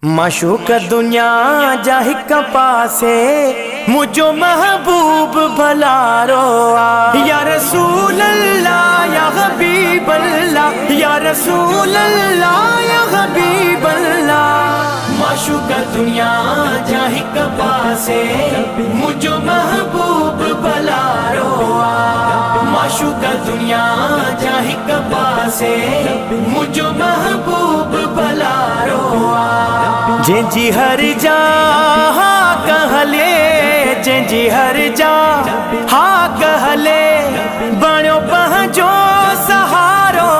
माशूक दुनिया जाहि कपासे मुझो महबूब भला रोआ। या रसूल अल्लाह या हबीब अल्लाह, या रसूल अल्लाह या हबीब अल्लाह। माशूक दुनिया जाहि कपासे मुझो महबूब भला रोआ। माशूक दुनिया जाहि कपासे मुझो महबूब भला रोआ। जी हर जा कहले, जी हर जा कहले बणो पंहिंजो सहारो।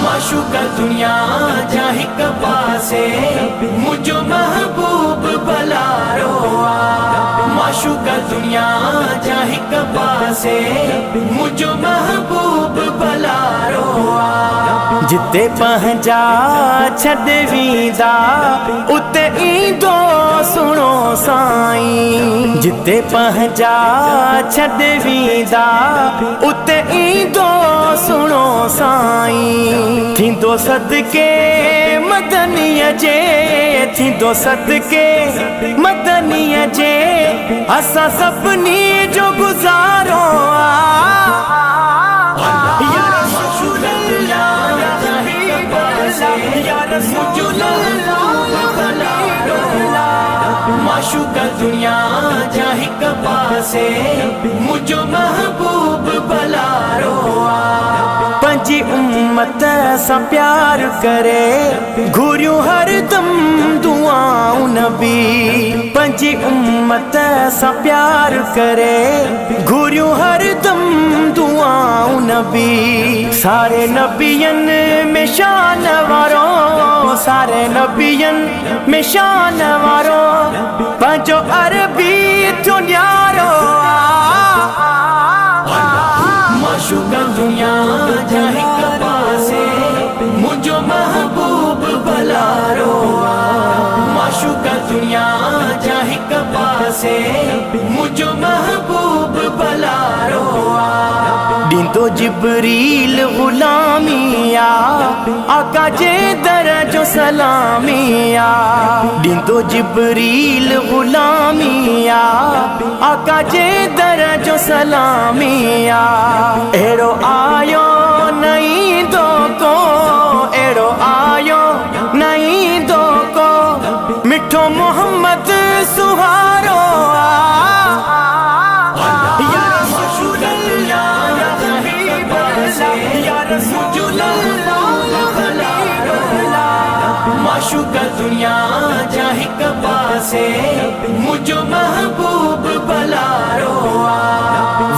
माशूक दुनिया जाहि कपासे मुझो महबूब भला रोआ। माशूक दुनिया जाहि कपासे मुझो महबूब भला रोआ। जिते पंहिंजा छॾे वींदा उते ईंदो सुणो साईं। जिते पंहिंजा छॾे वींदा उते ईंदो सुणो साईं। थींदो सदके मदनीअ जे, थींदो सदके मदनीअ जे असां सभिनी जो गुज़ारो आ। माशूक दुनिया जाहि कपासे मुझो महबूब भला रोआ। पंजी उम्मत सां प्यार करे घुरियूं हरदम दुआऊं नबी। पंजी उम्मत सां प्यार करे घुरियूं हरदम दुआऊं नबी। सारे नबियन में शान वारो, सारे नबियन में शान वारो पंहिंजो अरबी थियो न्यारो। माशूक दुनिया जाहि कपासे मुझो महबूब भला रोआ। माशूक दुनिया जाहि कपासे मुझो महबूब भला रोआ। ॾींदो जिब्रील ग़ुलामिया आका जे दर जो सलामिया। ॾींदो जिब्रील ग़ुलामिया आका जे दर जो सलामिया। अहिड़ो आयो न ईंदो को, अहिड़ो आयो न ईंदो को मिठो मोहम्मद सुहारो। माशूक दुनिया जाहि कपासे मुझो महबूब भला रोआ।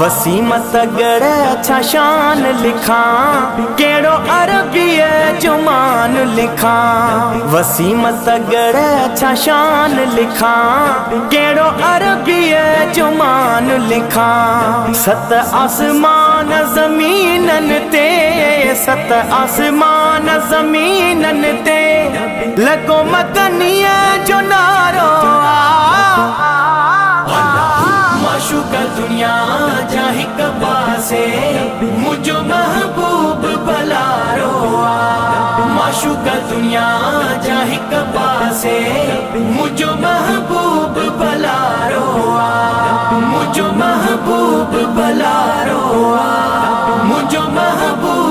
वसीमत गढ़ छा शान लिखां, केड़ो अरबीअ जो मान लिखां। वसीमत गढ़ छा शान लिखां, केड़ो अरबीअ जो मान लिखां। सत आसमान ज़मीनन ते, सत आसमान ज़मीनन ते लगो मदनीअ जो नारो। माशूक दुनिया जाहि कपासे मुझो महबूब भला रोआ। माशूक दुनिया जाहि कपासे मुझो महबूब भला रोआ। मुझो महबूब भला रोआ। मुझो महबूब